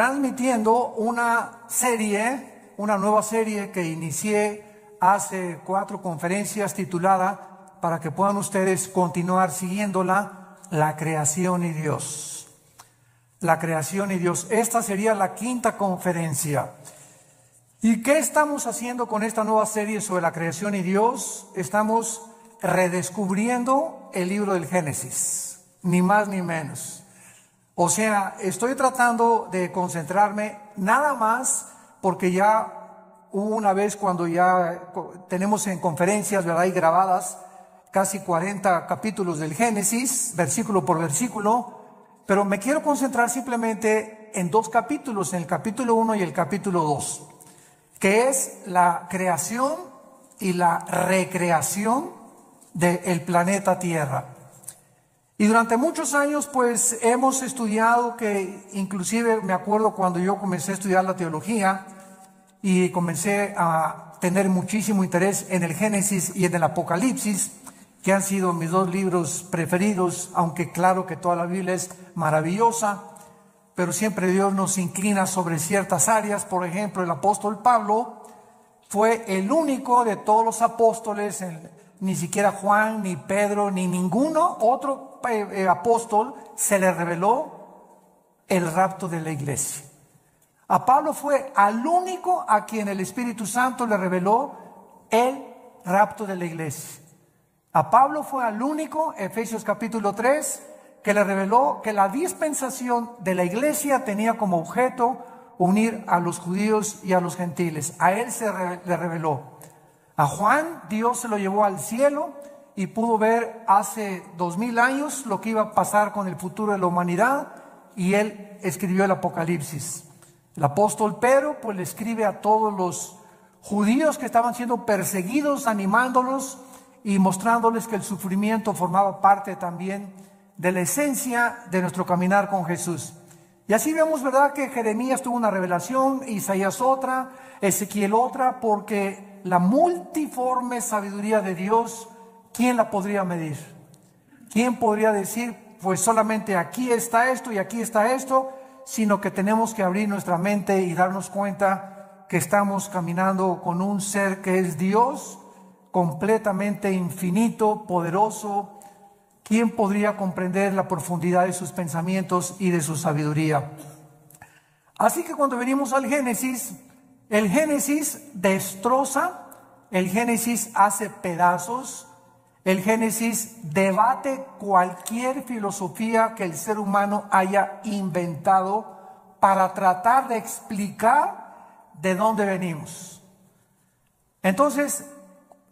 transmitiendo una nueva serie que inicié hace 4 conferencias titulada, para que puedan ustedes continuar siguiéndola, La creación y Dios. La creación y Dios. Esta sería la 5ª conferencia. ¿Y qué estamos haciendo con esta nueva serie sobre la creación y Dios? Estamos redescubriendo el libro del Génesis, ni más ni menos. O sea, estoy tratando de concentrarme nada más porque ya hubo una vez cuando ya tenemos en conferencias, ¿verdad?, y grabadas casi 40 capítulos del Génesis, versículo por versículo, pero me quiero concentrar simplemente en 2 capítulos, en el capítulo 1 y el capítulo 2, que es la creación y la recreación del planeta Tierra. Y durante muchos años pues hemos estudiado, que inclusive me acuerdo cuando yo comencé a estudiar la teología y comencé a tener muchísimo interés en el Génesis y en el Apocalipsis, que han sido mis 2 libros preferidos, aunque claro que toda la Biblia es maravillosa, pero siempre Dios nos inclina sobre ciertas áreas. Por ejemplo, el apóstol Pablo fue el único de todos los apóstoles, ni siquiera Juan, ni Pedro, ni ninguno otro apóstol se le reveló el rapto de la iglesia. A Pablo fue al único a quien el Espíritu Santo le reveló el rapto de la iglesia. A Pablo fue al único, Efesios capítulo 3, que le reveló que la dispensación de la iglesia tenía como objeto unir a los judíos y a los gentiles. A él le reveló. A Juan Dios se lo llevó al cielo y pudo ver hace 2000 años lo que iba a pasar con el futuro de la humanidad, y él escribió el Apocalipsis. El apóstol Pedro pues le escribe a todos los judíos que estaban siendo perseguidos, animándolos y mostrándoles que el sufrimiento formaba parte también de la esencia de nuestro caminar con Jesús. Y así vemos, ¿verdad?, que Jeremías tuvo una revelación, Isaías otra, Ezequiel otra, porque la multiforme sabiduría de Dios, ¿quién la podría medir? ¿Quién podría decir, pues solamente aquí está esto y aquí está esto? Sino que tenemos que abrir nuestra mente y darnos cuenta que estamos caminando con un ser que es Dios, completamente infinito, poderoso. ¿Quién podría comprender la profundidad de sus pensamientos y de su sabiduría? Así que cuando venimos al Génesis, el Génesis destroza, el Génesis hace pedazos, el Génesis debate cualquier filosofía que el ser humano haya inventado para tratar de explicar de dónde venimos. Entonces,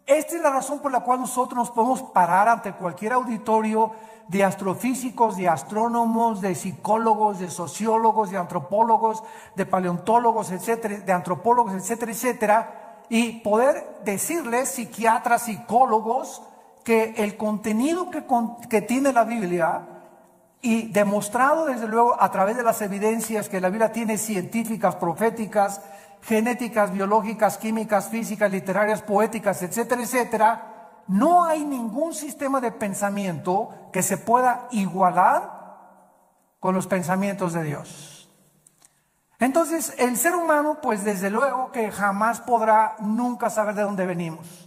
esta es la razón por la cual nosotros nos podemos parar ante cualquier auditorio de astrofísicos, de astrónomos, de psicólogos, de sociólogos, de antropólogos, de paleontólogos, etcétera, de antropólogos, etcétera, etcétera, y poder decirles, psiquiatras, psicólogos, que el contenido que tiene la Biblia, y demostrado desde luego a través de las evidencias que la Biblia tiene, científicas, proféticas, genéticas, biológicas, químicas, físicas, literarias, poéticas, etcétera, etcétera, no hay ningún sistema de pensamiento que se pueda igualar con los pensamientos de Dios. Entonces, el ser humano, pues desde luego que jamás podrá nunca saber de dónde venimos.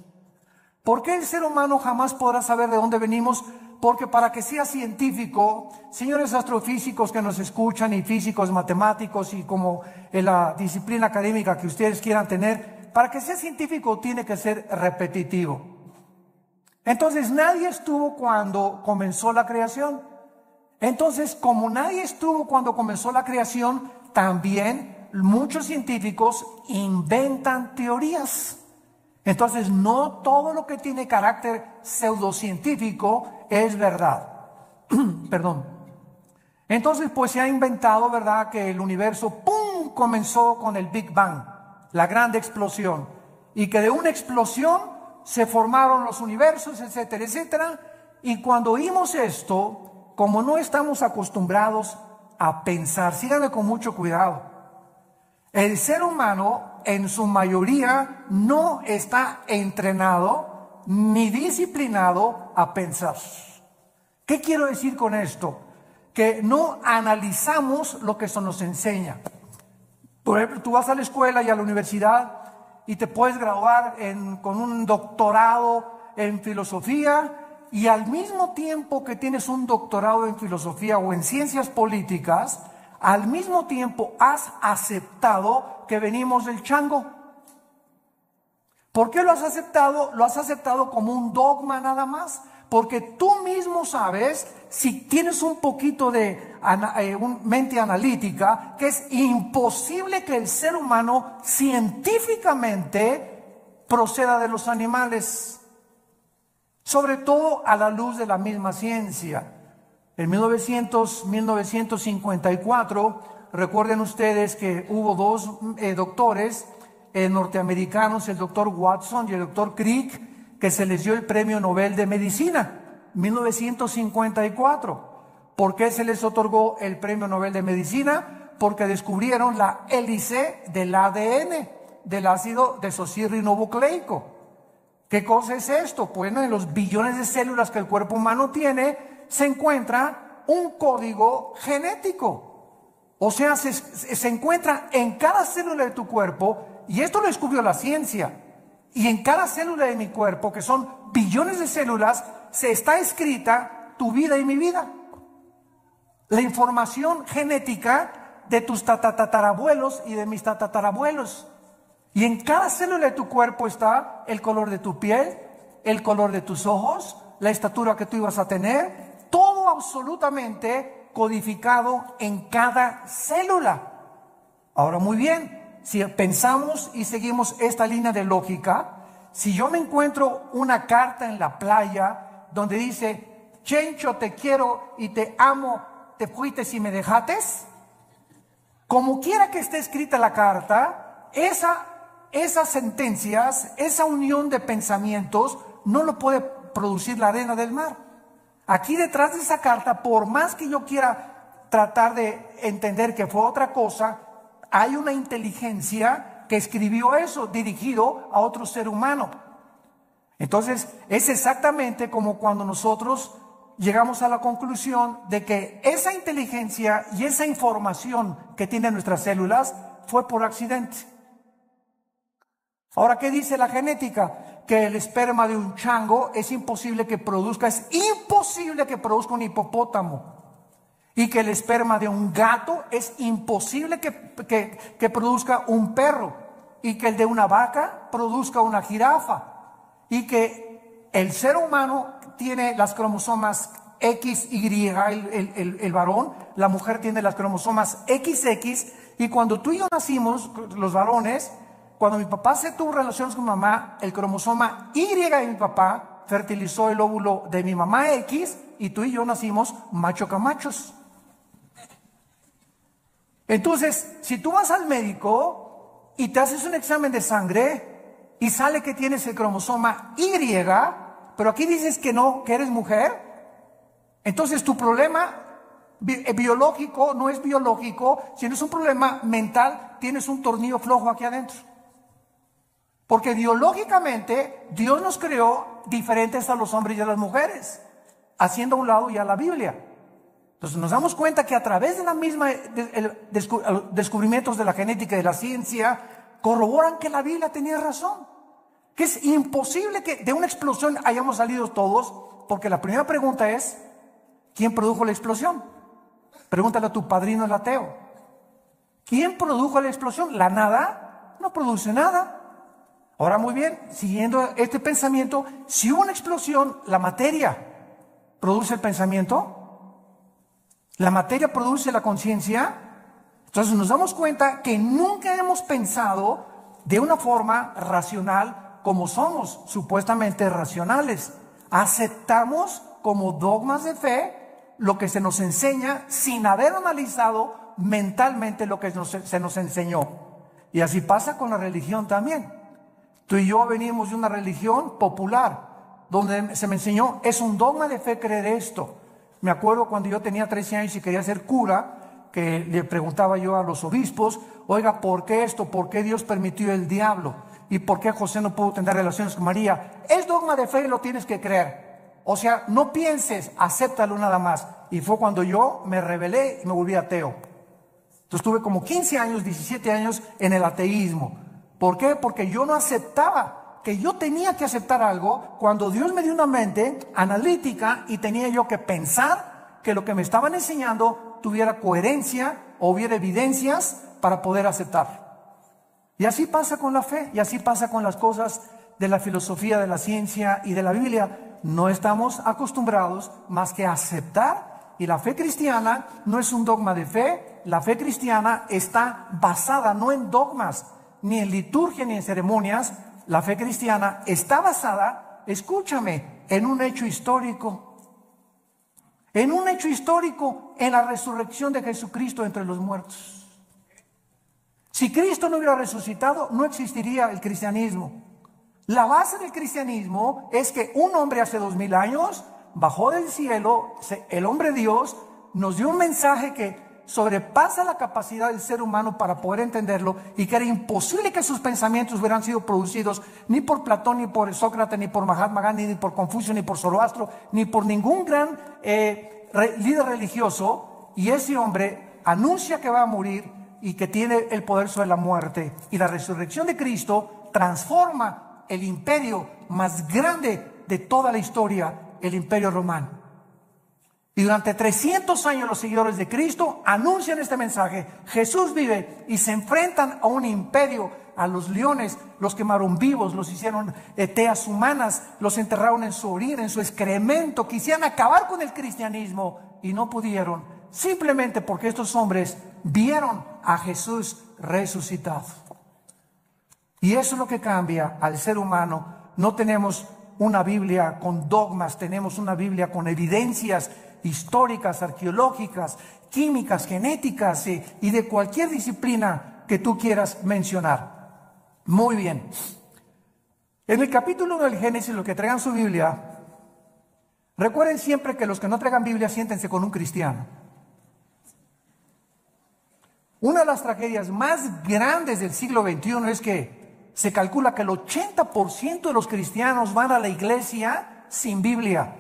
¿Por qué el ser humano jamás podrá saber de dónde venimos? Porque para que sea científico, señores astrofísicos que nos escuchan, y físicos, matemáticos, y como en la disciplina académica que ustedes quieran tener, para que sea científico tiene que ser repetitivo. Entonces nadie estuvo cuando comenzó la creación. Entonces, como nadie estuvo cuando comenzó la creación, también muchos científicos inventan teorías. Entonces, no todo lo que tiene carácter pseudocientífico es verdad. Perdón. Entonces, pues se ha inventado, ¿verdad?, que el universo, ¡pum!, comenzó con el Big Bang, la gran explosión, y que de una explosión se formaron los universos, etcétera, etcétera. Y cuando oímos esto, como no estamos acostumbrados a pensar, síganme con mucho cuidado, el ser humano en su mayoría no está entrenado ni disciplinado a pensar. ¿Qué quiero decir con esto? Que no analizamos lo que se nos enseña. Por ejemplo, tú vas a la escuela y a la universidad y te puedes graduar con un doctorado en filosofía, y al mismo tiempo que tienes un doctorado en filosofía o en ciencias políticas, al mismo tiempo has aceptado que venimos del chango. ¿Por qué lo has aceptado? Lo has aceptado como un dogma nada más. Porque tú mismo sabes, si tienes un poquito de mente analítica, que es imposible que el ser humano científicamente proceda de los animales. Sobre todo a la luz de la misma ciencia. En 1954, recuerden ustedes que hubo dos doctores norteamericanos, el doctor Watson y el doctor Crick, que se les dio el premio Nobel de Medicina, 1954. ¿Por qué se les otorgó el premio Nobel de Medicina? Porque descubrieron la hélice del ADN, del ácido desoxirribonucleico. ¿Qué cosa es esto? Bueno, en los billones de células que el cuerpo humano tiene, se encuentra un código genético. O sea, se encuentra en cada célula de tu cuerpo, y esto lo descubrió la ciencia. Y en cada célula de mi cuerpo, que son billones de células, se está escrita tu vida y mi vida. La información genética de tus tatarabuelos y de mis tatarabuelos. Y en cada célula de tu cuerpo está el color de tu piel, el color de tus ojos, la estatura que tú ibas a tener, todo absolutamente codificado en cada célula. Ahora, muy bien, si pensamos y seguimos esta línea de lógica, si yo me encuentro una carta en la playa donde dice: Chencho, te quiero y te amo, te fuiste y me dejates, como quiera que esté escrita la carta, esas sentencias, esa unión de pensamientos, no lo puede producir la arena del mar. Aquí detrás de esa carta, por más que yo quiera tratar de entender que fue otra cosa, hay una inteligencia que escribió eso, dirigido a otro ser humano. Entonces, es exactamente como cuando nosotros llegamos a la conclusión de que esa inteligencia y esa información que tienen nuestras células fue por accidente. Ahora, ¿qué dice la genética? Que el esperma de un chango es imposible que produzca un hipopótamo. Y que el esperma de un gato es imposible que produzca un perro. Y que el de una vaca produzca una jirafa. Y que el ser humano tiene las cromosomas XY, el varón, la mujer tiene las cromosomas XX. Y cuando tú y yo nacimos, los varones, cuando mi papá se tuvo relaciones con mi mamá, el cromosoma Y de mi papá fertilizó el óvulo de mi mamá X, y tú y yo nacimos macho camachos. Entonces, si tú vas al médico y te haces un examen de sangre y sale que tienes el cromosoma Y, pero aquí dices que no, que eres mujer, entonces tu problema biológico no es biológico, sino es un problema mental, tienes un tornillo flojo aquí adentro. Porque biológicamente Dios nos creó diferentes a los hombres y a las mujeres, haciendo a un lado ya la Biblia. Entonces nos damos cuenta que a través de la misma descubrimientos de la genética y de la ciencia, corroboran que la Biblia tenía razón. Que es imposible que de una explosión hayamos salido todos, porque la primera pregunta es: ¿quién produjo la explosión? Pregúntale a tu padrino el ateo. ¿Quién produjo la explosión? La nada no produce nada. Ahora, muy bien, siguiendo este pensamiento, si hubo una explosión, la materia produce el pensamiento, la materia produce la conciencia. Entonces nos damos cuenta que nunca hemos pensado de una forma racional como somos supuestamente racionales. Aceptamos como dogmas de fe lo que se nos enseña sin haber analizado mentalmente lo que se nos enseñó. Y así pasa con la religión también. Tú y yo venimos de una religión popular, donde se me enseñó, es un dogma de fe creer esto. Me acuerdo cuando yo tenía 13 años y quería ser cura, que le preguntaba yo a los obispos: oiga, ¿por qué esto? ¿Por qué Dios permitió el diablo? ¿Y por qué José no pudo tener relaciones con María? Es dogma de fe y lo tienes que creer. O sea, no pienses, acéptalo nada más. Y fue cuando yo me rebelé y me volví ateo. Entonces tuve como 15 años, 17 años en el ateísmo. ¿Por qué? Porque yo no aceptaba que yo tenía que aceptar algo cuando Dios me dio una mente analítica y tenía yo que pensar que lo que me estaban enseñando tuviera coherencia o hubiera evidencias para poder aceptar. Y así pasa con la fe, y así pasa con las cosas de la filosofía, de la ciencia y de la Biblia. No estamos acostumbrados más que a aceptar, y la fe cristiana no es un dogma de fe. La fe cristiana está basada no en dogmas, ni en liturgia, ni en ceremonias. La fe cristiana está basada, escúchame, en un hecho histórico. En un hecho histórico, en la resurrección de Jesucristo entre los muertos. Si Cristo no hubiera resucitado, no existiría el cristianismo. La base del cristianismo es que un hombre hace 2000 años bajó del cielo, el hombre Dios, nos dio un mensaje que sobrepasa la capacidad del ser humano para poder entenderlo, y que era imposible que sus pensamientos hubieran sido producidos ni por Platón, ni por Sócrates, ni por Mahatma Gandhi, ni por Confucio, ni por Zoroastro, ni por ningún gran líder religioso. Y ese hombre anuncia que va a morir y que tiene el poder sobre la muerte, y la resurrección de Cristo transforma el imperio más grande de toda la historia, el imperio romano. Y durante 300 años los seguidores de Cristo anuncian este mensaje: Jesús vive, y se enfrentan a un imperio, a los leones, los quemaron vivos, los hicieron teas humanas, los enterraron en su orina, en su excremento, quisieran acabar con el cristianismo y no pudieron, simplemente porque estos hombres vieron a Jesús resucitado. Y eso es lo que cambia al ser humano. No tenemos una Biblia con dogmas, tenemos una Biblia con evidencias históricas, arqueológicas, químicas, genéticas y de cualquier disciplina que tú quieras mencionar. Muy bien. En el capítulo 1 del Génesis, los que traigan su Biblia, recuerden siempre que los que no traigan Biblia, siéntense con un cristiano. Una de las tragedias más grandes del siglo XXI es que se calcula que el 80% de los cristianos van a la iglesia sin Biblia.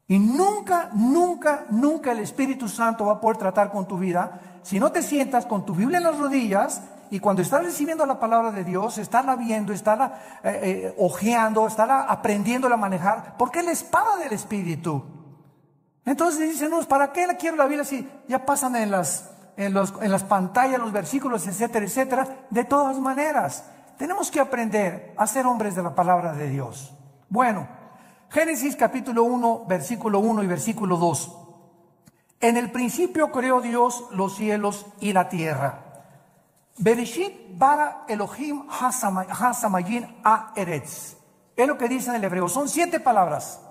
Y nunca, nunca, nunca el Espíritu Santo va a poder tratar con tu vida si no te sientas con tu Biblia en las rodillas, y cuando estás recibiendo la palabra de Dios, estarla viendo, estarla hojeando, estarla aprendiendo a manejar, porque es la espada del Espíritu. Entonces dicen, no, ¿para qué quiero la Biblia si ya pasan en las pantallas los versículos, etcétera, etcétera? De todas maneras, tenemos que aprender a ser hombres de la palabra de Dios. Bueno, Génesis capítulo 1, versículo 1 y versículo 2. En el principio creó Dios los cielos y la tierra. Bereshit bara Elohim hasamayin haaretz. Es lo que dice en el hebreo. Son 7 palabras.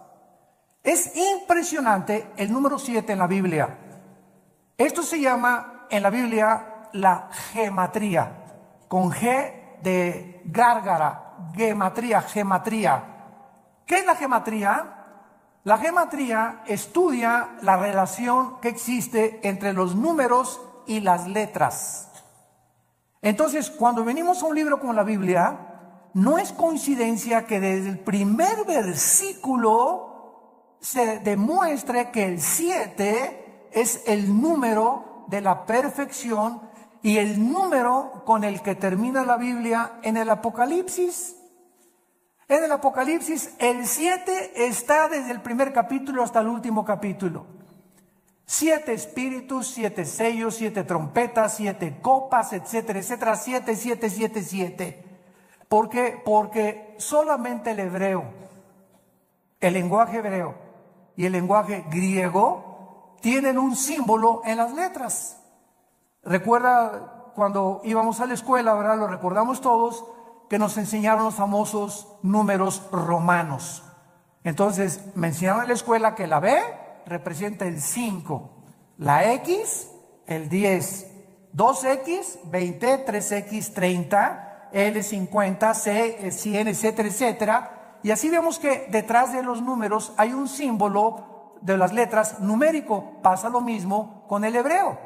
Es impresionante el número 7 en la Biblia. Esto se llama en la Biblia la gematría. Con G de gárgara. Gematría. ¿Qué es la gematría? La gematría estudia la relación que existe entre los números y las letras. Entonces, cuando venimos a un libro como la Biblia, no es coincidencia que desde el primer versículo se demuestre que el 7 es el número de la perfección y el número con el que termina la Biblia en el Apocalipsis. En el Apocalipsis, el 7 está desde el primer capítulo hasta el último capítulo. 7 espíritus, 7 sellos, 7 trompetas, 7 copas, etcétera, etcétera. 7, 7, 7, 7. ¿Por qué? Porque solamente el hebreo, el lenguaje hebreo y el lenguaje griego tienen un símbolo en las letras. Recuerda cuando íbamos a la escuela, ¿verdad? Lo recordamos todos, que nos enseñaron los famosos números romanos. Entonces me enseñaron en la escuela que la B representa el 5, la X el 10, 2X 20, 3X 30, L 50, C 100, etcétera, etcétera. Y así vemos que detrás de los números hay un símbolo de las letras numérico. Pasa lo mismo con el hebreo.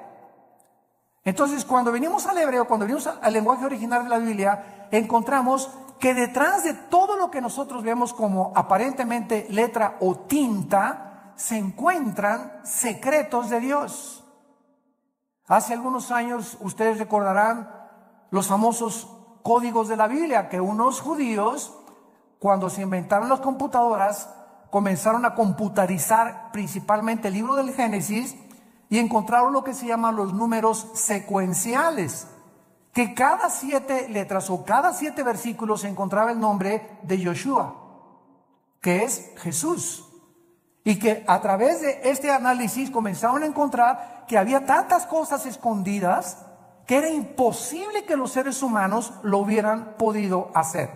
Entonces, cuando venimos al hebreo, cuando venimos al lenguaje original de la Biblia, encontramos que detrás de todo lo que nosotros vemos como aparentemente letra o tinta, se encuentran secretos de Dios. Hace algunos años ustedes recordarán los famosos códigos de la Biblia, que unos judíos, cuando se inventaron las computadoras, comenzaron a computarizar principalmente el libro del Génesis y encontraron lo que se llaman los números secuenciales, que cada 7 letras o cada 7 versículos se encontraba el nombre de Yoshua, que es Jesús. Y que a través de este análisis comenzaron a encontrar que había tantas cosas escondidas que era imposible que los seres humanos lo hubieran podido hacer.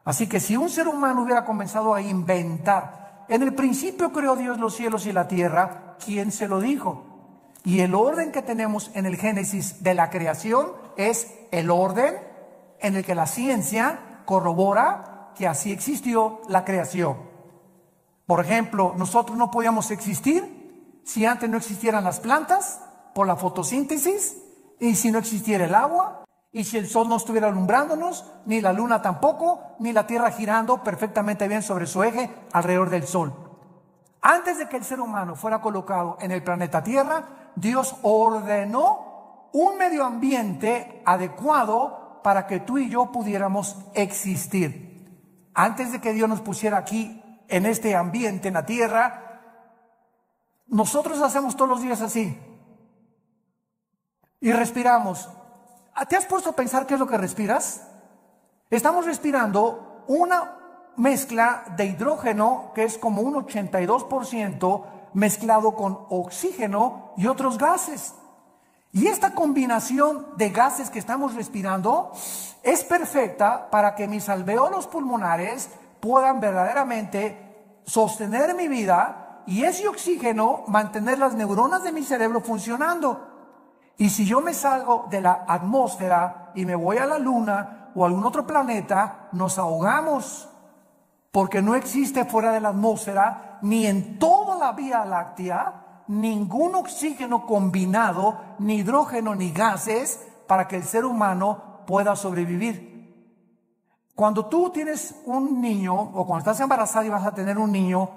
Así que si un ser humano hubiera comenzado a inventar, en el principio creó Dios los cielos y la tierra, ¿quién se lo dijo? Y el orden que tenemos en el Génesis de la creación es el orden en el que la ciencia corrobora que así existió la creación. Por ejemplo, nosotros no podíamos existir si antes no existieran las plantas por la fotosíntesis, y si no existiera el agua, y si el sol no estuviera alumbrándonos, ni la luna tampoco, ni la tierra girando perfectamente bien sobre su eje alrededor del sol. Antes de que el ser humano fuera colocado en el planeta Tierra, Dios ordenó un medio ambiente adecuado para que tú y yo pudiéramos existir. Antes de que Dios nos pusiera aquí en este ambiente, en la tierra, nosotros hacemos todos los días así y respiramos. ¿Te has puesto a pensar qué es lo que respiras? Estamos respirando una mezcla de hidrógeno que es como un 82% mezclado con oxígeno y otros gases. Y esta combinación de gases que estamos respirando es perfecta para que mis alvéolos pulmonares puedan verdaderamente sostener mi vida y ese oxígeno mantener las neuronas de mi cerebro funcionando. Y si yo me salgo de la atmósfera y me voy a la luna o a algún otro planeta, nos ahogamos, porque no existe fuera de la atmósfera ni en toda la Vía Láctea ningún oxígeno combinado, ni hidrógeno ni gases para que el ser humano pueda sobrevivir. Cuando tú tienes un niño o cuando estás embarazada y vas a tener un niño,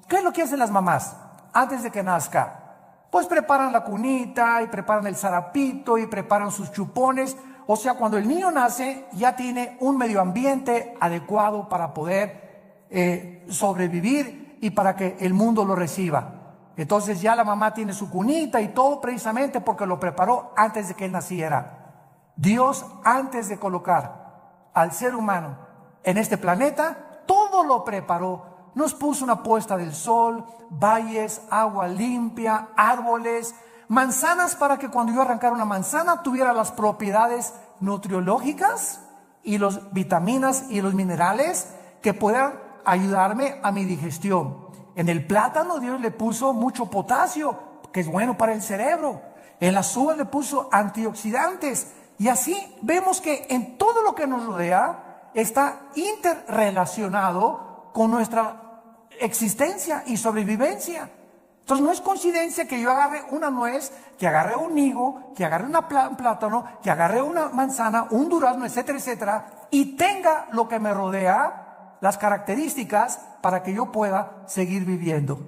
¿qué es lo que hacen las mamás antes de que nazca? Pues preparan la cunita y preparan el zarapito y preparan sus chupones. O sea, cuando el niño nace ya tiene un medio ambiente adecuado para poder sobrevivir y para que el mundo lo reciba. Entonces ya la mamá tiene su cunita y todo precisamente porque lo preparó antes de que él naciera. Dios, antes de colocar al ser humano en este planeta, todo lo preparó. Nos puso una puesta del sol, valles, agua limpia, árboles, manzanas para que cuando yo arrancara una manzana tuviera las propiedades nutriológicas y las vitaminas y los minerales que puedan ayudarme a mi digestión. En el plátano Dios le puso mucho potasio, que es bueno para el cerebro. En las uvas le puso antioxidantes. Y así vemos que en todo lo que nos rodea está interrelacionado con nuestra existencia y sobrevivencia. Entonces no es coincidencia que yo agarre una nuez, que agarre un higo, que agarre un plátano, que agarre una manzana, un durazno, etcétera, etcétera, y tenga lo que me rodea, las características para que yo pueda seguir viviendo.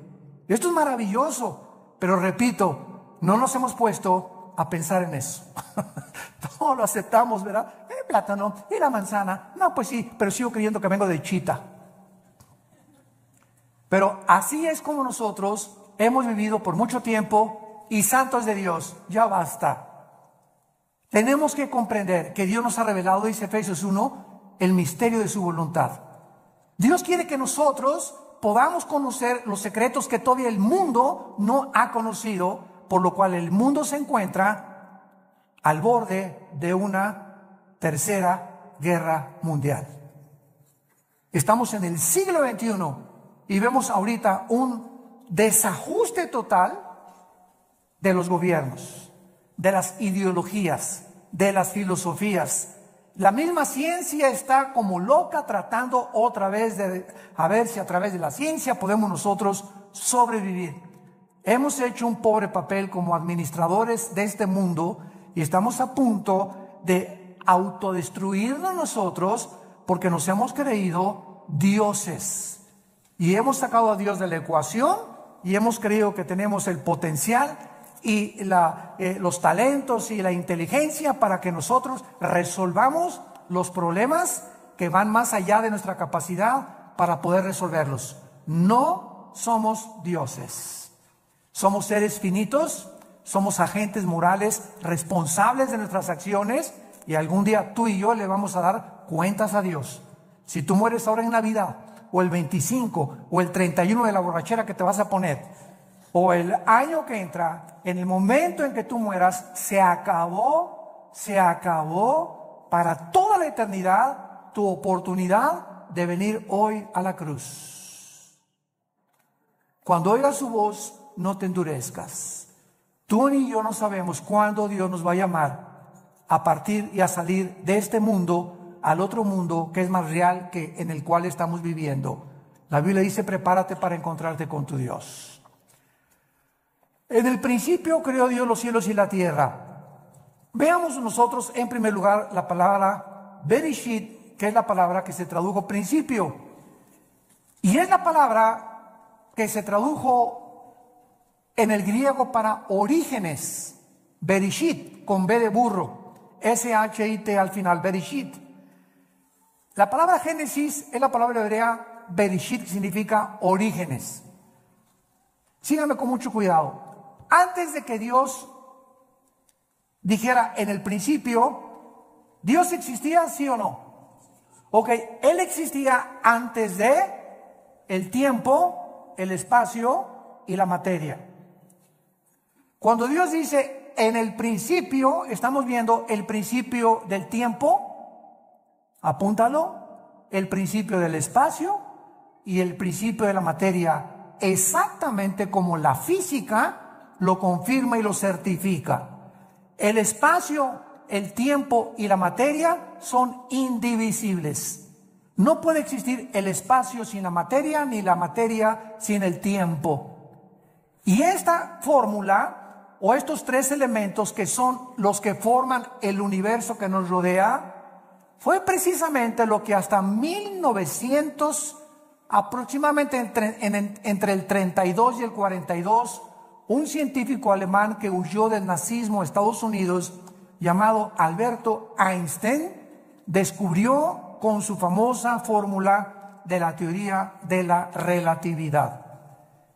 Esto es maravilloso, pero repito, no nos hemos puesto a pensar en eso. Todo lo aceptamos, ¿verdad? El plátano y la manzana. No, pues sí, pero sigo creyendo que vengo de Chita. Pero así es como nosotros hemos vivido por mucho tiempo y santos de Dios, ya basta. Tenemos que comprender que Dios nos ha revelado, dice Efesios 1, el misterio de su voluntad. Dios quiere que nosotros podamos conocer los secretos que todavía el mundo no ha conocido, por lo cual el mundo se encuentra al borde de una tercera guerra mundial. Estamos en el siglo XXI y vemos ahorita un desajuste total de los gobiernos, de las ideologías, de las filosofías. La misma ciencia está como loca tratando otra vez de a ver si a través de la ciencia podemos nosotros sobrevivir. Hemos hecho un pobre papel como administradores de este mundo y estamos a punto de autodestruirnos nosotros porque nos hemos creído dioses. Y hemos sacado a Dios de la ecuación y hemos creído que tenemos el potencial y los talentos y la inteligencia para que nosotros resolvamos los problemas que van más allá de nuestra capacidad para poder resolverlos. No somos dioses. Somos seres finitos, somos agentes morales responsables de nuestras acciones, y algún día tú y yo le vamos a dar cuentas a Dios. Si tú mueres ahora en Navidad, o el 25, o el 31 de la borrachera que te vas a poner, o el año que entra, en el momento en que tú mueras, se acabó para toda la eternidad tu oportunidad de venir hoy a la cruz. Cuando oigas su voz, no te endurezcas. Tú ni yo no sabemos cuándo Dios nos va a llamar a partir y a salir de este mundo al otro mundo que es más real que en el cual estamos viviendo. La Biblia dice: prepárate para encontrarte con tu Dios. En el principio creó Dios los cielos y la tierra. Veamos nosotros en primer lugar la palabra Bereshit, que es la palabra que se tradujo principio, y es la palabra que se tradujo en el griego para orígenes. Bereshit, con B de burro, S-H-I-T al final, Bereshit. La palabra Génesis es la palabra hebrea Bereshit, que significa orígenes. Síganme con mucho cuidado. Antes de que Dios dijera en el principio, ¿Dios existía, sí o no? Ok, Él existía antes de el tiempo, el espacio y la materia. Cuando Dios dice en el principio, estamos viendo el principio del tiempo, apúntalo, el principio del espacio y el principio de la materia, exactamente como la física lo confirma y lo certifica. El espacio, el tiempo y la materia son indivisibles. No puede existir el espacio sin la materia, ni la materia sin el tiempo. Y esta fórmula, o estos tres elementos que son los que forman el universo que nos rodea, fue precisamente lo que hasta 1900, aproximadamente entre el 32 y el 42, un científico alemán que huyó del nazismo a Estados Unidos, llamado Alberto Einstein, descubrió con su famosa fórmula de la teoría de la relatividad.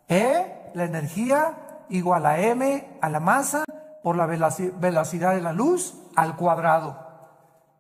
E, la energía, igual a m a la masa por la velocidad de la luz al cuadrado.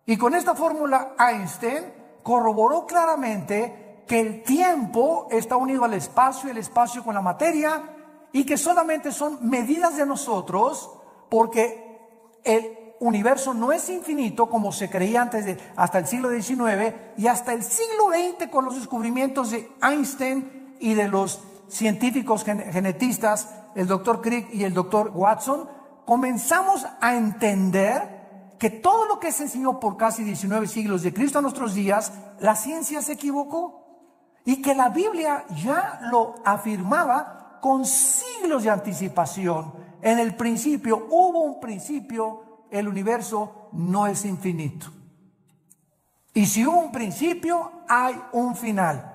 Y con esta fórmula Einstein corroboró claramente que el tiempo está unido al espacio y el espacio con la materia, y que solamente son medidas de nosotros, porque el universo no es infinito como se creía hasta el siglo XIX, y hasta el siglo XX, con los descubrimientos de Einstein y de los científicos genetistas, el doctor Crick y el doctor Watson, comenzamos a entender que todo lo que se enseñó por casi 19 siglos de Cristo a nuestros días, la ciencia se equivocó, y que la Biblia ya lo afirmaba con siglos de anticipación. En el principio hubo un principio, el universo no es infinito. Y si hubo un principio, hay un final.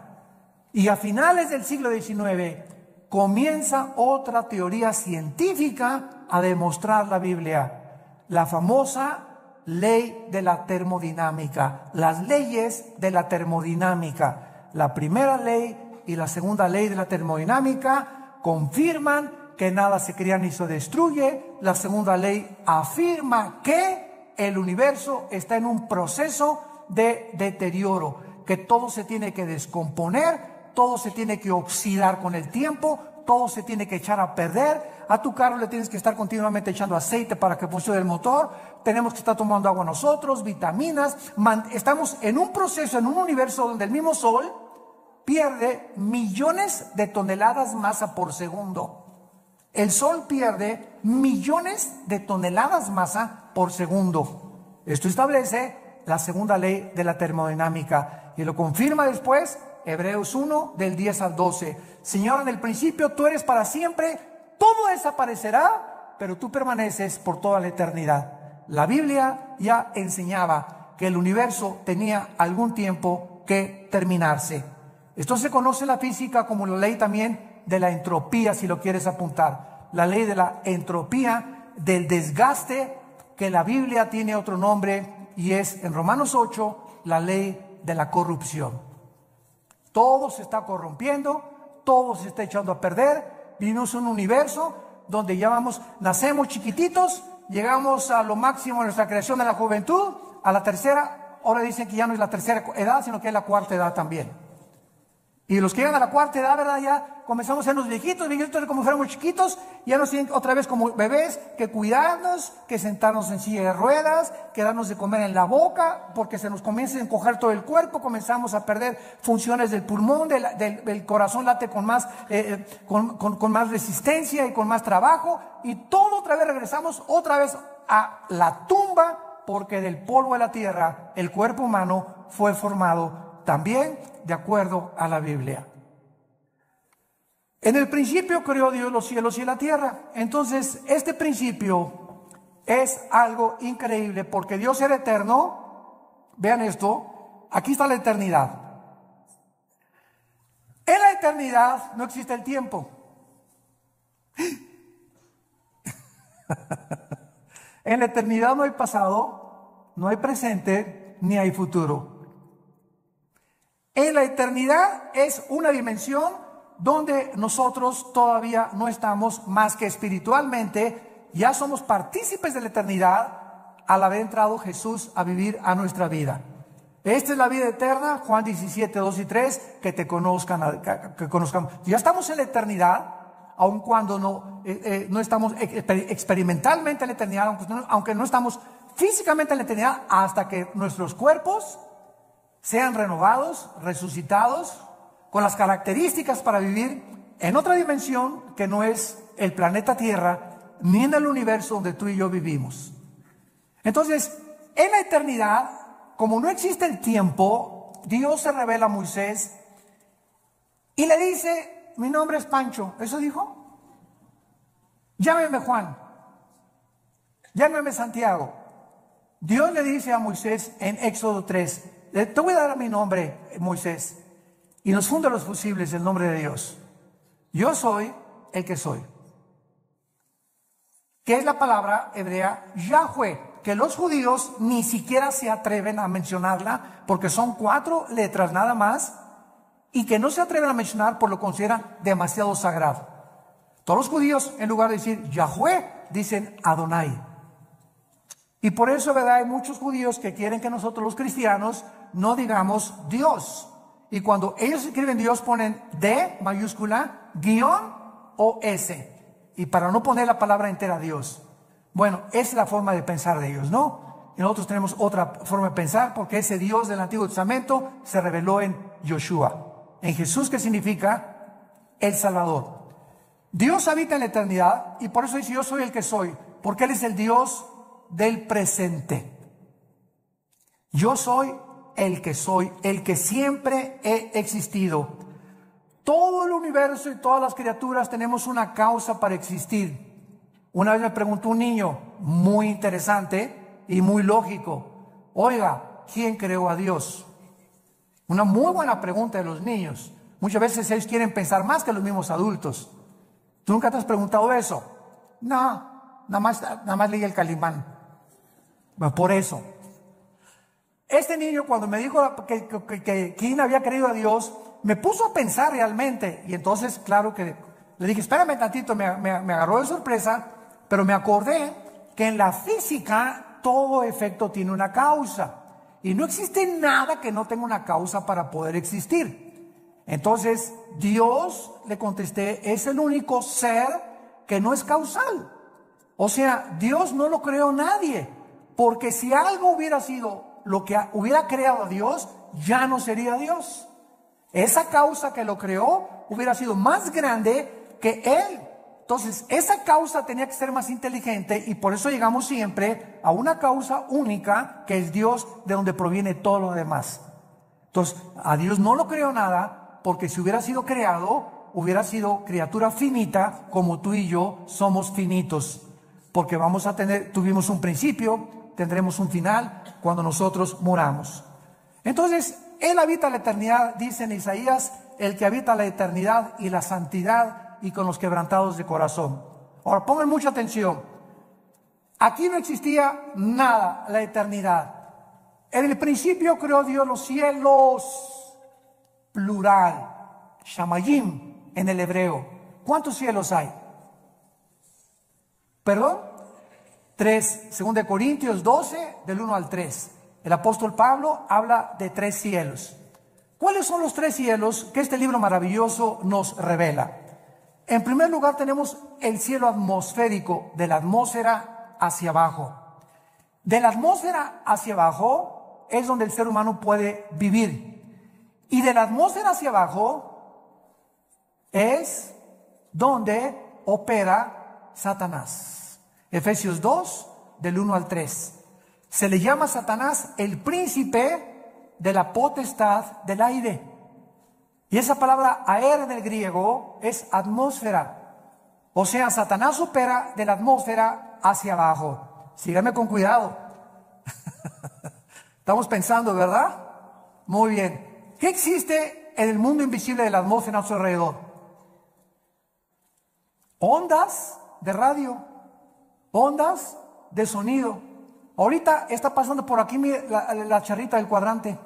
Y a finales del siglo XIX comienza otra teoría científica a demostrar la Biblia, la famosa ley de la termodinámica, las leyes de la termodinámica. La primera ley y la segunda ley de la termodinámica confirman que nada se crea ni se destruye. La segunda ley afirma que el universo está en un proceso de deterioro, que todo se tiene que descomponer, todo se tiene que oxidar con el tiempo, todo se tiene que echar a perder. A tu carro le tienes que estar continuamente echando aceite para que funcione el motor. Tenemos que estar tomando agua nosotros, vitaminas. Estamos en un proceso, en un universo donde el mismo Sol pierde millones de toneladas masa por segundo. El Sol pierde millones de toneladas masa por segundo. Esto establece la segunda ley de la termodinámica y lo confirma después Hebreos 1 del 10 al 12. Señor, en el principio tú eres para siempre, todo desaparecerá, pero tú permaneces por toda la eternidad. La Biblia ya enseñaba que el universo tenía algún tiempo que terminarse. Esto se conoce en la física como la ley también de la entropía, si lo quieres apuntar. la ley de la entropía, del desgaste, que la Biblia tiene otro nombre y es en Romanos 8 la ley de la corrupción. Todo se está corrompiendo, todo se está echando a perder. Vivimos en un universo donde ya nacemos chiquititos, llegamos a lo máximo de nuestra creación de la juventud, a la tercera, ahora dicen que ya no es la tercera edad, sino que es la cuarta edad también. Y los que llegan a la cuarta edad, ¿verdad? Ya comenzamos a ser los viejitos como fuéramos chiquitos, ya nos tienen otra vez como bebés, que cuidarnos, que sentarnos en silla de ruedas, que darnos de comer en la boca, porque se nos comienza a encoger todo el cuerpo, comenzamos a perder funciones del pulmón, del corazón late con más, con más resistencia y con más trabajo, y todo otra vez regresamos otra vez a la tumba, porque del polvo de la tierra el cuerpo humano fue formado también de acuerdo a la Biblia. En el principio creó Dios los cielos y la tierra. Entonces, este principio es algo increíble porque Dios era eterno. Vean esto, aquí está la eternidad. En la eternidad no existe el tiempo. En la eternidad no hay pasado, no hay presente, ni hay futuro. En la eternidad es una dimensión donde nosotros todavía no estamos más que espiritualmente, ya somos partícipes de la eternidad al haber entrado Jesús a vivir a nuestra vida. Esta es la vida eterna, Juan 17, 2 y 3, que te conozcan, que conozcamos. Ya estamos en la eternidad, aun cuando no estamos experimentalmente en la eternidad, aunque no estamos físicamente en la eternidad, hasta que nuestros cuerpos sean renovados, resucitados, con las características para vivir en otra dimensión que no es el planeta Tierra, ni en el universo donde tú y yo vivimos. Entonces, en la eternidad, como no existe el tiempo, Dios se revela a Moisés y le dice: mi nombre es Pancho. ¿Eso dijo? Llámeme Juan, llámeme Santiago. Dios le dice a Moisés en Éxodo 3, te voy a dar mi nombre, Moisés, y nos funda los fusibles el nombre de Dios. Yo soy el que soy. Que es la palabra hebrea Yahweh, que los judíos ni siquiera se atreven a mencionarla, porque son 4 letras nada más, y que no se atreven a mencionar por lo que consideran demasiado sagrado. Todos los judíos, en lugar de decir Yahweh, dicen Adonai. Y por eso, ¿verdad?, hay muchos judíos que quieren que nosotros los cristianos no digamos Dios. Y cuando ellos escriben Dios ponen D mayúscula, guión o S. Y para no poner la palabra entera Dios. Bueno, esa es la forma de pensar de ellos, ¿no? Y nosotros tenemos otra forma de pensar, porque ese Dios del Antiguo Testamento se reveló en Yoshua, en Jesús, que significa el Salvador. Dios habita en la eternidad y por eso dice: yo soy el que soy, porque Él es el Dios del presente. Yo soy el que soy, el que siempre he existido. Todo el universo y todas las criaturas tenemos una causa para existir. Una vez me preguntó un niño, muy interesante y muy lógico: oiga, ¿quién creó a Dios? Una muy buena pregunta de los niños. Muchas veces ellos quieren pensar más que los mismos adultos. ¿Tú nunca te has preguntado eso? No, nada más leí el Calimán. Bueno, por eso. Este niño, cuando me dijo que quién había creído a Dios, me puso a pensar realmente. Y entonces, claro que le dije: espérame tantito, me agarró de sorpresa, pero me acordé que en la física todo efecto tiene una causa. Y no existe nada que no tenga una causa para poder existir. Entonces, Dios, le contesté, es el único ser que no es causal. O sea, Dios no lo creó nadie. Porque si algo hubiera sido lo que hubiera creado a Dios, ya no sería Dios. Esa causa que lo creó hubiera sido más grande que Él. Entonces, esa causa tenía que ser más inteligente, y por eso llegamos siempre a una causa única, que es Dios, de donde proviene todo lo demás. Entonces, a Dios no lo creó nada, porque si hubiera sido creado, hubiera sido criatura finita, como tú y yo somos finitos. Porque tuvimos un principio, tendremos un final cuando nosotros muramos. Entonces, Él habita la eternidad, dice en Isaías: el que habita la eternidad y la santidad, y con los quebrantados de corazón. Ahora pongan mucha atención. Aquí no existía nada, la eternidad. En el principio creó Dios los cielos, plural, shamayim en el hebreo. ¿Cuántos cielos hay? ¿Perdón? 3, 2 Corintios 12, del 1 al 3. El apóstol Pablo habla de 3 cielos. ¿Cuáles son los 3 cielos que este libro maravilloso nos revela? En primer lugar tenemos el cielo atmosférico, de la atmósfera hacia abajo. De la atmósfera hacia abajo es donde el ser humano puede vivir. Y de la atmósfera hacia abajo es donde opera Satanás. Efesios 2, del 1 al 3. Se le llama a Satanás el príncipe de la potestad del aire. Y esa palabra aer en el griego es atmósfera. O sea, Satanás opera de la atmósfera hacia abajo. Síganme con cuidado. Estamos pensando, ¿verdad? Muy bien. ¿Qué existe en el mundo invisible de la atmósfera a su alrededor? Ondas de radio, ondas de sonido. Ahorita está pasando por aquí la charrita del cuadrante.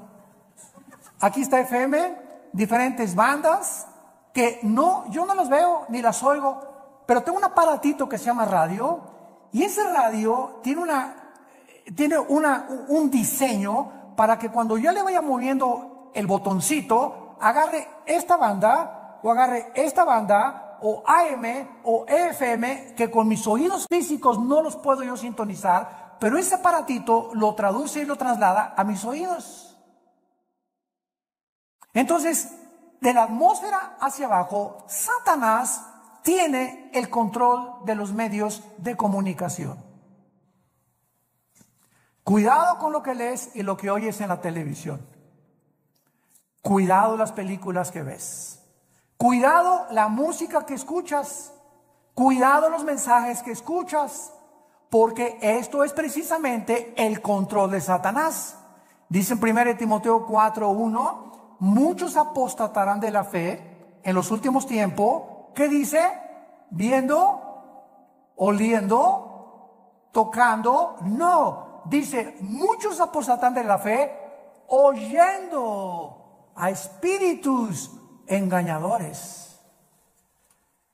Aquí está FM, diferentes bandas que yo no las veo ni las oigo, pero tengo un aparatito que se llama radio, y ese radio tiene un diseño para que cuando yo le vaya moviendo el botoncito, agarre esta banda o agarre esta banda o AM o FM, que con mis oídos físicos no los puedo yo sintonizar, pero ese aparatito lo traduce y lo traslada a mis oídos. Entonces, de la atmósfera hacia abajo, Satanás tiene el control de los medios de comunicación. Cuidado con lo que lees y lo que oyes en la televisión. Cuidado las películas que ves. Cuidado la música que escuchas. Cuidado los mensajes que escuchas. Porque esto es precisamente el control de Satanás. Dice en 1 Timoteo 4:1, muchos apostatarán de la fe en los últimos tiempos. ¿Qué dice? Viendo, oliendo, tocando. No, dice, muchos apostatarán de la fe oyendo a espíritus engañadores.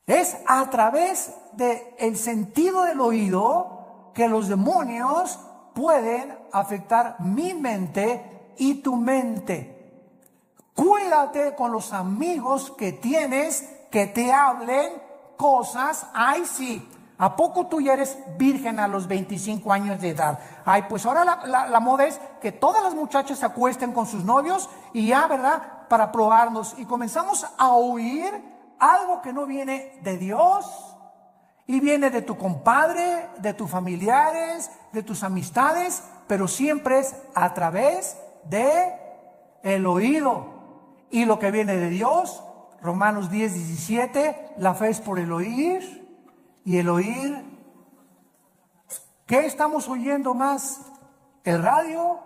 Es a través del sentido del oído que los demonios pueden afectar mi mente y tu mente. Cuídate con los amigos que tienes que te hablen cosas. Ay, sí, ¿a poco tú ya eres virgen a los 25 años de edad? Ay, pues ahora la moda es que todas las muchachas se acuesten con sus novios y ya, ¿verdad? Para probarnos. Y comenzamos a oír algo que no viene de Dios. Y viene de tu compadre, de tus familiares, de tus amistades, pero siempre es a través de el oído. Y lo que viene de Dios, Romanos 10:17, la fe es por el oír, y el oír. ¿Qué estamos oyendo más? ¿El radio?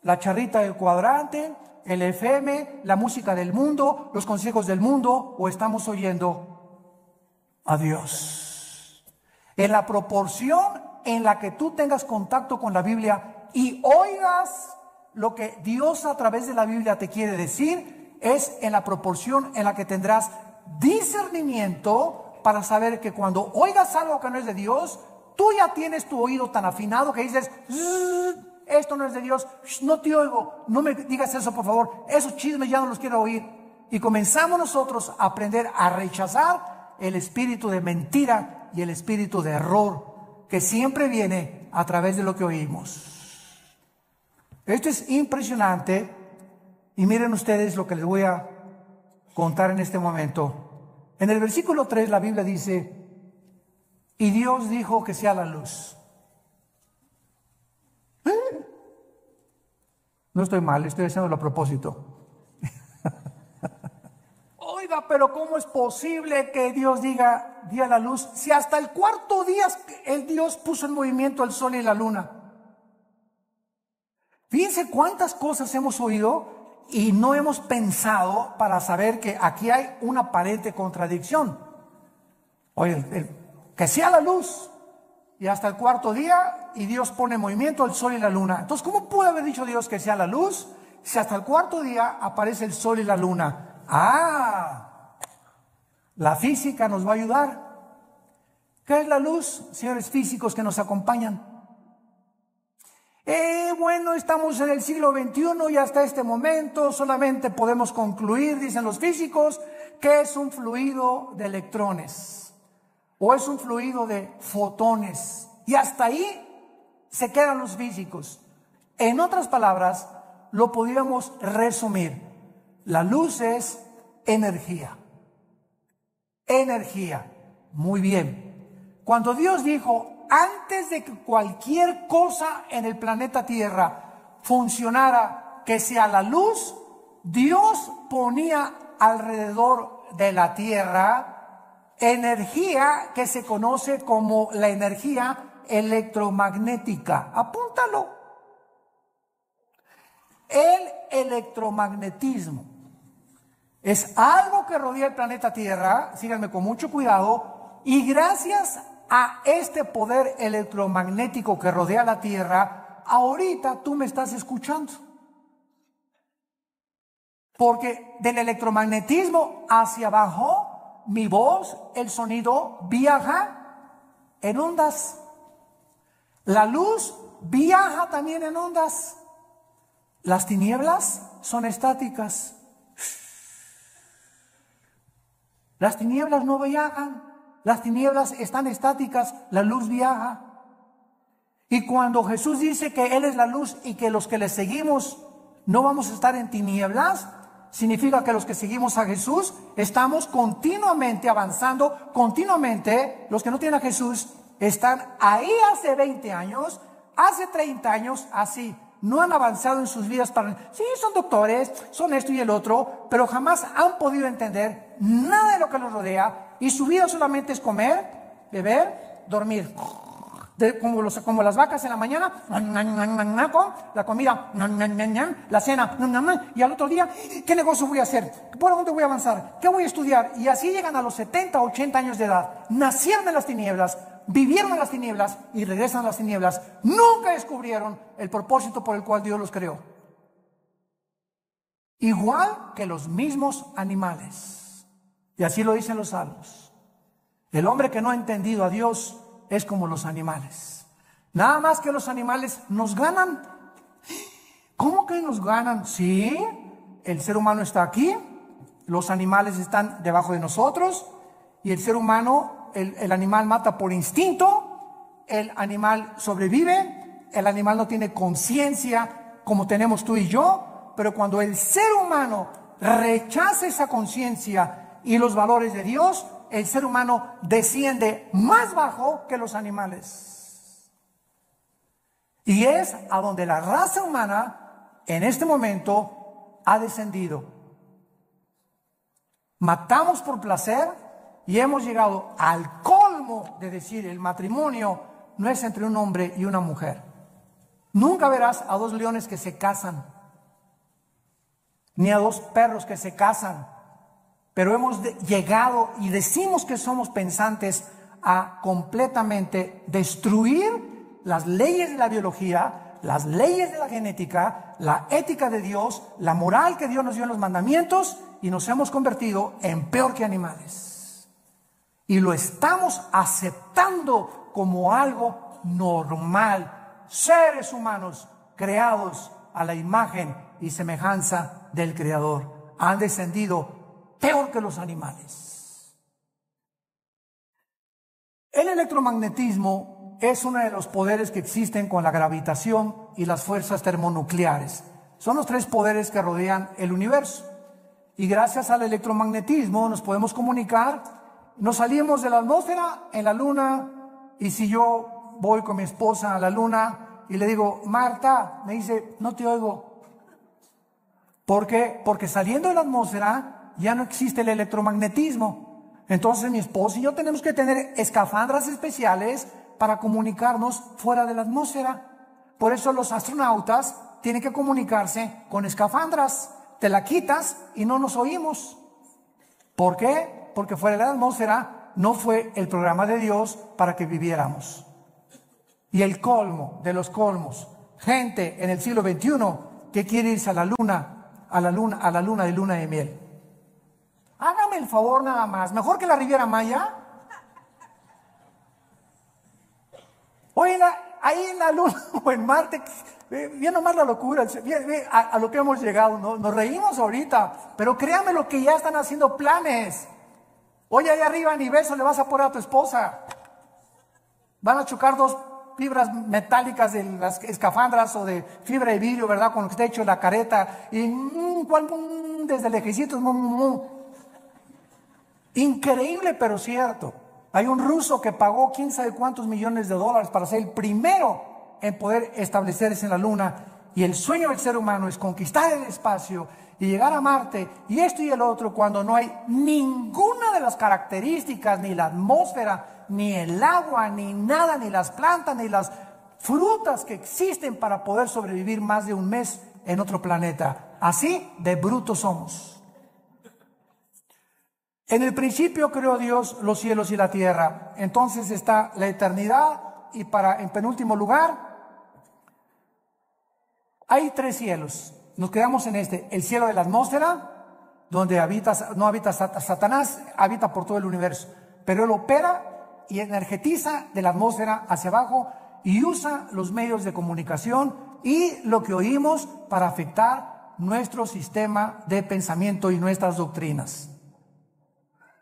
¿La charrita del cuadrante? ¿El FM? ¿La música del mundo? ¿Los consejos del mundo? ¿O estamos oyendo a Dios? En la proporción en la que tú tengas contacto con la Biblia y oigas lo que Dios a través de la Biblia te quiere decir, es en la proporción en la que tendrás discernimiento para saber que cuando oigas algo que no es de Dios, tú ya tienes tu oído tan afinado que dices, esto no es de Dios, no te oigo, no me digas eso por favor, esos chismes ya no los quiero oír. Y comenzamos nosotros a aprender a rechazar el espíritu de mentira y el espíritu de error que siempre viene a través de lo que oímos. Esto es impresionante y miren ustedes lo que les voy a contar en este momento. En el versículo 3 la Biblia dice, y Dios dijo que sea la luz. No estoy mal, estoy haciéndolo a propósito. Oiga, pero ¿cómo es posible que Dios diga día la luz si hasta el cuarto día el Dios puso en movimiento el sol y la luna? Fíjense cuántas cosas hemos oído y no hemos pensado para saber que aquí hay una aparente contradicción. Oye, que sea la luz. Y hasta el cuarto día, y Dios pone en movimiento el sol y la luna. Entonces, ¿cómo pudo haber dicho Dios que sea la luz si hasta el cuarto día aparece el sol y la luna? La física nos va a ayudar. ¿Qué es la luz, señores físicos que nos acompañan? Bueno, estamos en el siglo XXI y hasta este momento solamente podemos concluir, dicen los físicos, que es un fluido de electrones o es un fluido de fotones. Y hasta ahí se quedan los físicos. En otras palabras, lo podríamos resumir. La luz es energía. Energía. Muy bien. Cuando Dios dijo, antes de que cualquier cosa en el planeta Tierra funcionara, que sea la luz, Dios ponía alrededor de la Tierra energía que se conoce como la energía electromagnética. Apúntalo. El electromagnetismo es algo que rodea el planeta Tierra, síganme con mucho cuidado, y gracias a este poder electromagnético que rodea la Tierra, ahorita tú me estás escuchando. Porque del electromagnetismo hacia abajo, mi voz, el sonido, viaja en ondas. La luz viaja también en ondas. Las tinieblas son estáticas. Las tinieblas no viajan. Las tinieblas están estáticas, la luz viaja. Y cuando Jesús dice que Él es la luz y que los que le seguimos no vamos a estar en tinieblas, significa que los que seguimos a Jesús estamos continuamente avanzando, continuamente. Los que no tienen a Jesús están ahí hace 20 años, hace 30 años, así. No han avanzado en sus vidas sí, son doctores, son esto y el otro, pero jamás han podido entender nada de lo que los rodea y su vida solamente es comer, beber, dormir. Como las vacas en la mañana, la comida, la cena, y al otro día, ¿qué negocio voy a hacer? ¿Por dónde voy a avanzar? ¿Qué voy a estudiar? Y así llegan a los 70, 80 años de edad. Nacieron en las tinieblas, vivieron en las tinieblas y regresan a las tinieblas. Nunca descubrieron el propósito por el cual Dios los creó. Igual que los mismos animales. Y así lo dicen los salmos. El hombre que no ha entendido a Dios es como los animales. Nada más que los animales nos ganan. ¿Cómo que nos ganan? Sí, el ser humano está aquí, los animales están debajo de nosotros y el ser humano, el animal mata por instinto, el animal sobrevive, el animal no tiene conciencia como tenemos tú y yo, pero cuando el ser humano rechaza esa conciencia y los valores de Dios, el ser humano desciende más bajo que los animales. Y es a donde la raza humana en este momento ha descendido. Matamos por placer y hemos llegado al colmo de decir el matrimonio no es entre un hombre y una mujer. Nunca verás a dos leones que se casan, ni a dos perros que se casan. Pero hemos llegado y decimos que somos pensantes a completamente destruir las leyes de la biología, las leyes de la genética, la ética de Dios, la moral que Dios nos dio en los mandamientos y nos hemos convertido en peor que animales. Y lo estamos aceptando como algo normal. Seres humanos creados a la imagen y semejanza del Creador han descendido peor que los animales. El electromagnetismo es uno de los poderes que existen con la gravitación y las fuerzas termonucleares. Son los tres poderes que rodean el universo. Y gracias al electromagnetismo nos podemos comunicar. Nos salimos de la atmósfera en la luna. Y si yo voy con mi esposa a la luna y le digo, Marta, me dice, no te oigo. ¿Por qué? Porque saliendo de la atmósfera ya no existe el electromagnetismo. Entonces mi esposo y yo tenemos que tener escafandras especiales para comunicarnos fuera de la atmósfera. Por eso los astronautas tienen que comunicarse con escafandras. Te la quitas y no nos oímos. ¿Por qué? Porque fuera de la atmósfera no fue el programa de Dios para que viviéramos. Y el colmo de los colmos, gente en el siglo XXI que quiere irse a la luna de miel. Hágame el favor nada más, mejor que la Riviera Maya. Oye, ahí en la luna o en Marte, bien nomás la locura, a lo que hemos llegado, ¿no? Nos reímos ahorita, pero créanme lo que ya están haciendo planes. Oye, ahí arriba ni beso le vas a poner a tu esposa. Van a chocar dos fibras metálicas de las escafandras o de fibra de vidrio, ¿verdad? Con lo que está hecho la careta. Y desde lejecitos. Increíble, pero cierto. Hay un ruso que pagó quién sabe cuántos millones de dólares para ser el primero en poder establecerse en la luna. Y el sueño del ser humano es conquistar el espacio y llegar a Marte y esto y el otro, cuando no hay ninguna de las características, ni la atmósfera, ni el agua, ni nada, ni las plantas, ni las frutas que existen para poder sobrevivir más de un mes en otro planeta. Así de brutos somos. En el principio creó Dios los cielos y la tierra. Entonces está la eternidad y en penúltimo lugar hay tres cielos. Nos quedamos en el cielo de la atmósfera, donde no habita Satanás, habita por todo el universo. Pero él opera y energetiza de la atmósfera hacia abajo y usa los medios de comunicación y lo que oímos para afectar nuestro sistema de pensamiento y nuestras doctrinas.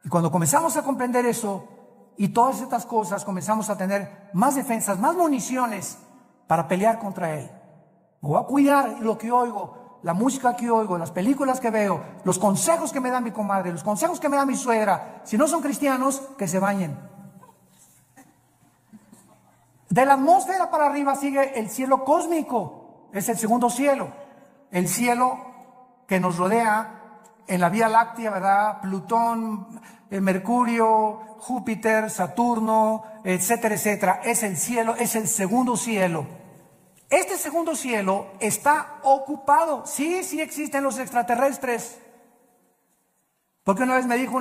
Y cuando comenzamos a comprender eso y todas estas cosas, comenzamos a tener más defensas, más municiones para pelear contra él. Me voy a cuidar lo que oigo, la música que oigo, las películas que veo, los consejos que me da mi comadre, los consejos que me da mi suegra. Si no son cristianos, que se bañen. De la atmósfera para arriba sigue el cielo cósmico, es el segundo cielo, el cielo que nos rodea en la Vía Láctea, ¿verdad? Plutón, Mercurio, Júpiter, Saturno, etcétera, etcétera. Es el cielo, es el segundo cielo. Este segundo cielo está ocupado. Sí existen los extraterrestres. Porque una vez me dijo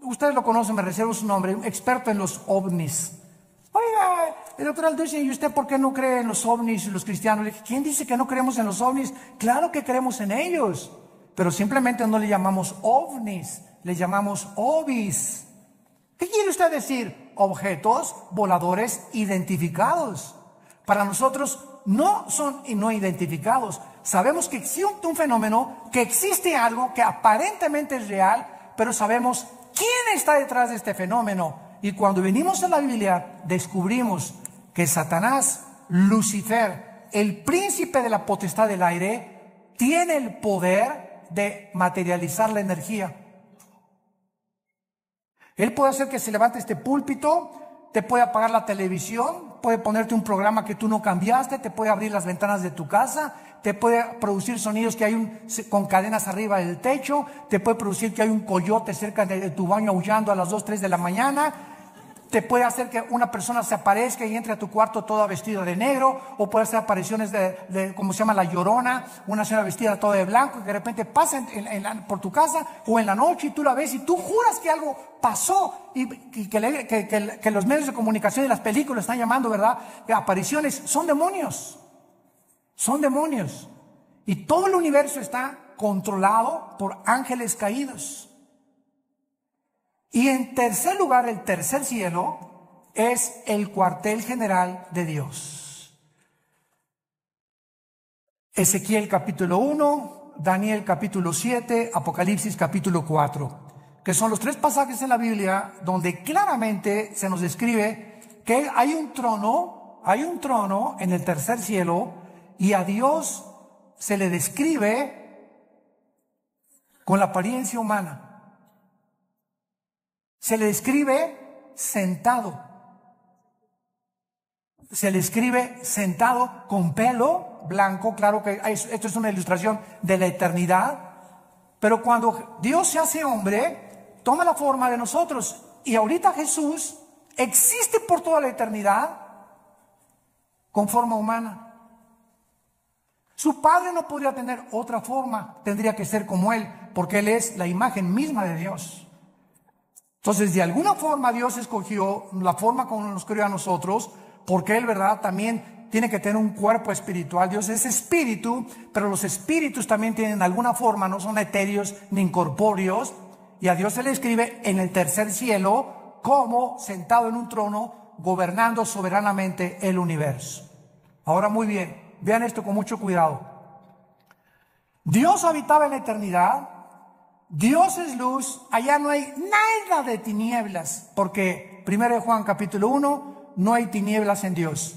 ustedes lo conocen, me reservo su nombre, un experto en los ovnis. Oiga, el doctor Alducin, ¿y usted por qué no cree en los ovnis y los cristianos? Le dije, ¿quién dice que no creemos en los ovnis? Claro que creemos en ellos, pero simplemente no le llamamos ovnis, le llamamos ovis. ¿Qué quiere usted decir? Objetos voladores identificados. Para nosotros no son no identificados. Sabemos que existe un fenómeno, que existe algo que aparentemente es real, pero sabemos quién está detrás de este fenómeno. Y cuando venimos a la Biblia, descubrimos que Satanás, Lucifer, el príncipe de la potestad del aire, tiene el poder de materializar la energía. Él puede hacer que se levante este púlpito, te puede apagar la televisión, puede ponerte un programa que tú no cambiaste, te puede abrir las ventanas de tu casa, te puede producir sonidos que hay con cadenas arriba del techo, te puede producir que hay un coyote cerca de tu baño aullando a las 2, 3 de la mañana, te puede hacer que una persona se aparezca y entre a tu cuarto toda vestida de negro, o puede hacer apariciones de como se llama la Llorona, una señora vestida toda de blanco, que de repente pasa por tu casa o en la noche y tú la ves y tú juras que algo pasó y que los medios de comunicación y las películas están llamando, ¿verdad? Que apariciones son demonios. Son demonios. Y todo el universo está controlado por ángeles caídos. Y en tercer lugar, el tercer cielo es el cuartel general de Dios. Ezequiel capítulo 1, Daniel capítulo 7, Apocalipsis capítulo 4, que son los tres pasajes en la Biblia donde claramente se nos describe que hay un trono en el tercer cielo y a Dios se le describe con la apariencia humana. Se le describe sentado. Se le escribe sentado con pelo blanco. Claro que esto es una ilustración de la eternidad. Pero cuando Dios se hace hombre, toma la forma de nosotros. Y ahorita Jesús existe por toda la eternidad con forma humana. Su Padre no podría tener otra forma. Tendría que ser como Él, porque Él es la imagen misma de Dios. Entonces, de alguna forma Dios escogió la forma como nos creó a nosotros, porque Él, ¿verdad?, también tiene que tener un cuerpo espiritual. Dios es espíritu, pero los espíritus también tienen alguna forma, no son etéreos ni incorpóreos, y a Dios se le escribe en el tercer cielo, como sentado en un trono, gobernando soberanamente el universo. Ahora, muy bien, vean esto con mucho cuidado. Dios habitaba en la eternidad. Dios es luz, allá no hay nada de tinieblas, porque 1 Juan capítulo 1, no hay tinieblas en Dios.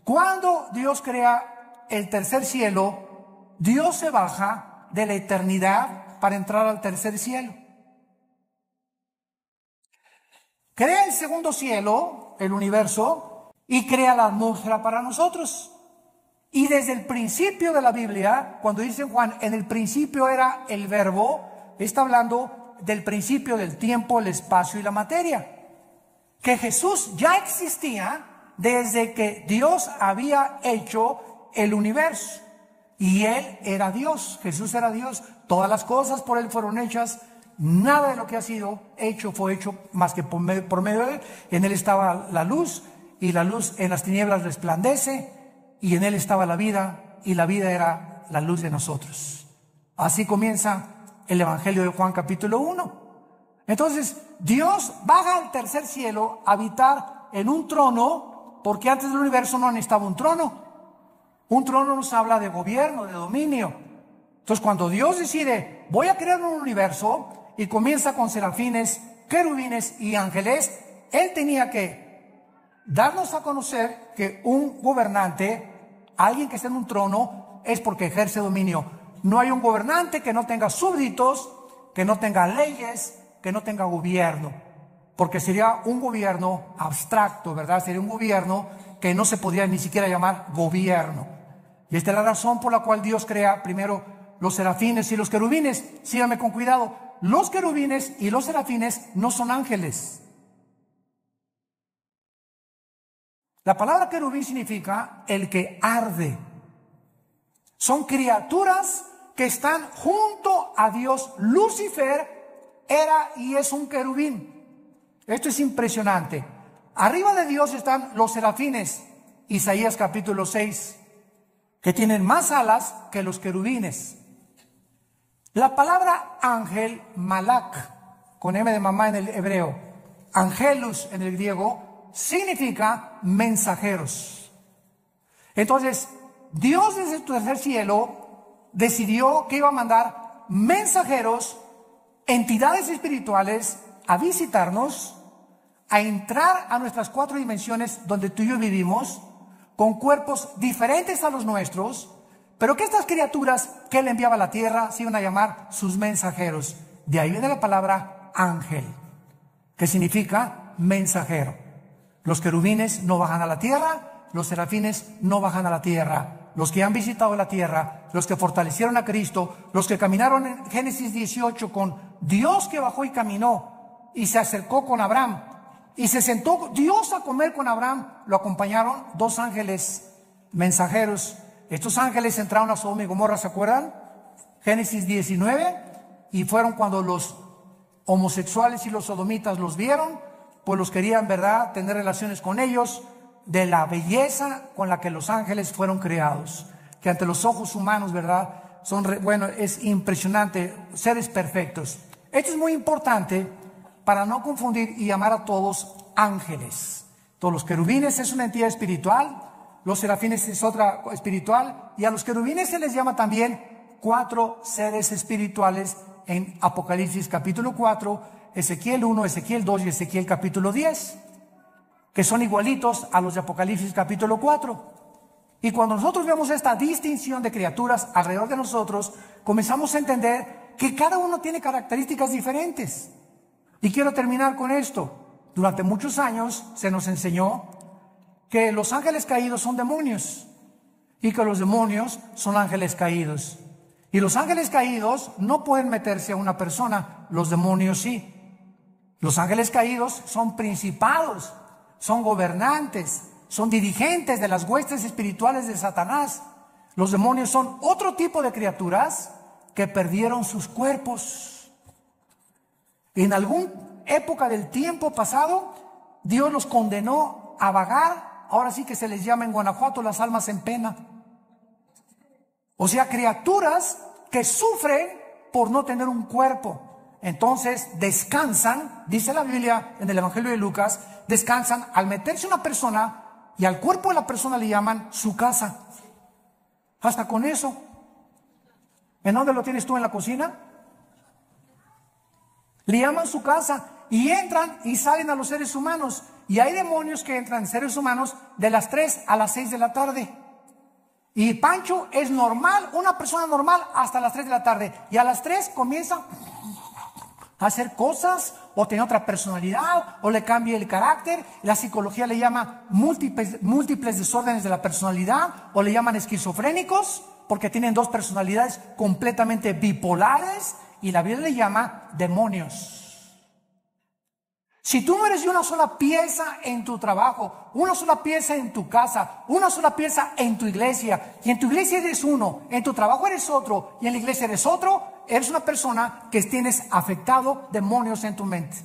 Cuando Dios crea el tercer cielo, Dios se baja de la eternidad para entrar al tercer cielo. Crea el segundo cielo, el universo, y crea la atmósfera para nosotros. Y desde el principio de la Biblia, cuando dice Juan, en el principio era el verbo, está hablando del principio del tiempo, el espacio y la materia. Que Jesús ya existía desde que Dios había hecho el universo. Y Él era Dios, Jesús era Dios. Todas las cosas por Él fueron hechas. Nada de lo que ha sido hecho fue hecho más que por medio de Él. En Él estaba la luz, y la luz en las tinieblas resplandece. Y en Él estaba la vida, y la vida era la luz de nosotros. Así comienza el Evangelio de Juan capítulo 1. Entonces, Dios baja al tercer cielo a habitar en un trono, porque antes del universo no necesitaba un trono. Un trono nos habla de gobierno, de dominio. Entonces, cuando Dios decide, voy a crear un universo, y comienza con serafines, querubines y ángeles, Él tenía que darnos a conocer que un gobernante, alguien que está en un trono, es porque ejerce dominio. No hay un gobernante que no tenga súbditos, que no tenga leyes, que no tenga gobierno, porque sería un gobierno abstracto, ¿verdad? Sería un gobierno que no se podría ni siquiera llamar gobierno. Y esta es la razón por la cual Dios crea primero los serafines y los querubines. Síganme con cuidado, los querubines y los serafines no son ángeles. La palabra querubín significa el que arde. Son criaturas que están junto a Dios. Lucifer era y es un querubín. Esto es impresionante. Arriba de Dios están los serafines, Isaías capítulo 6, que tienen más alas que los querubines. La palabra ángel, malak, con M de mamá en el hebreo, angelus en el griego, significa mensajeros. Entonces, Dios desde el tercer cielo decidió que iba a mandar mensajeros, entidades espirituales, a visitarnos, a entrar a nuestras 4 dimensiones donde tú y yo vivimos, con cuerpos diferentes a los nuestros, pero que estas criaturas que Él enviaba a la tierra se iban a llamar sus mensajeros. De ahí viene la palabra ángel, que significa mensajero. Los querubines no bajan a la tierra, los serafines no bajan a la tierra. Los que han visitado la tierra, los que fortalecieron a Cristo, los que caminaron en Génesis 18 con Dios que bajó y caminó y se acercó con Abraham y se sentó Dios a comer con Abraham, lo acompañaron 2 ángeles mensajeros. Estos ángeles entraron a Sodoma y Gomorra, ¿se acuerdan? Génesis 19, y fueron cuando los homosexuales y los sodomitas los vieron, pues los querían, ¿verdad?, tener relaciones con ellos, de la belleza con la que los ángeles fueron creados, que ante los ojos humanos, ¿verdad?, bueno, es impresionante, seres perfectos. Esto es muy importante para no confundir y llamar a todos ángeles. Todos los querubines es una entidad espiritual, los serafines es otra espiritual, y a los querubines se les llama también 4 seres espirituales en Apocalipsis capítulo 4, Ezequiel 1, Ezequiel 2 y Ezequiel capítulo 10, que son igualitos a los de Apocalipsis capítulo 4. Y cuando nosotros vemos esta distinción de criaturas alrededor de nosotros, comenzamos a entender que cada uno tiene características diferentes. Y quiero terminar con esto. Durante muchos años se nos enseñó que los ángeles caídos son demonios y que los demonios son ángeles caídos. Y los ángeles caídos no pueden meterse a una persona, los demonios sí. Los ángeles caídos son principados, son gobernantes, son dirigentes de las huestes espirituales de Satanás. Los demonios son otro tipo de criaturas que perdieron sus cuerpos. En algún época del tiempo pasado, Dios los condenó a vagar. Ahora sí que se les llama en Guanajuato las almas en pena. O sea, criaturas que sufren por no tener un cuerpo. Entonces descansan, dice la Biblia en el Evangelio de Lucas, descansan al meterse una persona y al cuerpo de la persona le llaman su casa. Hasta con eso. ¿En dónde lo tienes tú? ¿En la cocina? Le llaman su casa y entran y salen a los seres humanos. Y hay demonios que entran en seres humanos de las 3 a las 6 de la tarde. Y Pancho es normal, una persona normal hasta las 3 de la tarde. Y a las 3 comienza a hacer cosas, o tiene otra personalidad, o le cambia el carácter. La psicología le llama múltiples desórdenes de la personalidad, o le llaman esquizofrénicos, porque tienen dos personalidades completamente bipolares, y la Biblia le llama demonios. Si tú no eres de una sola pieza en tu trabajo, una sola pieza en tu casa, una sola pieza en tu iglesia, y en tu iglesia eres uno, en tu trabajo eres otro, y en la iglesia eres otro, eres una persona que tienes afectado demonios en tu mente.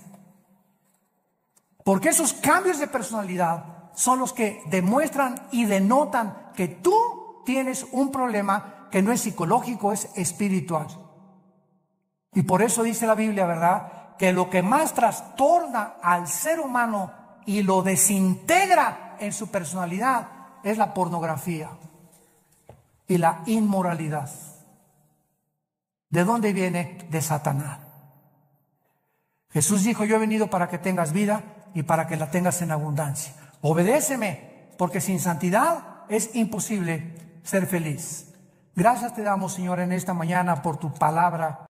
Porque esos cambios de personalidad son los que demuestran y denotan que tú tienes un problema que no es psicológico, es espiritual. Y por eso dice la Biblia, ¿verdad?, que lo que más trastorna al ser humano y lo desintegra en su personalidad es la pornografía y la inmoralidad. ¿De dónde viene? De Satanás. Jesús dijo: yo he venido para que tengas vida y para que la tengas en abundancia. Obedéceme, porque sin santidad es imposible ser feliz. Gracias te damos, Señor, en esta mañana por tu palabra.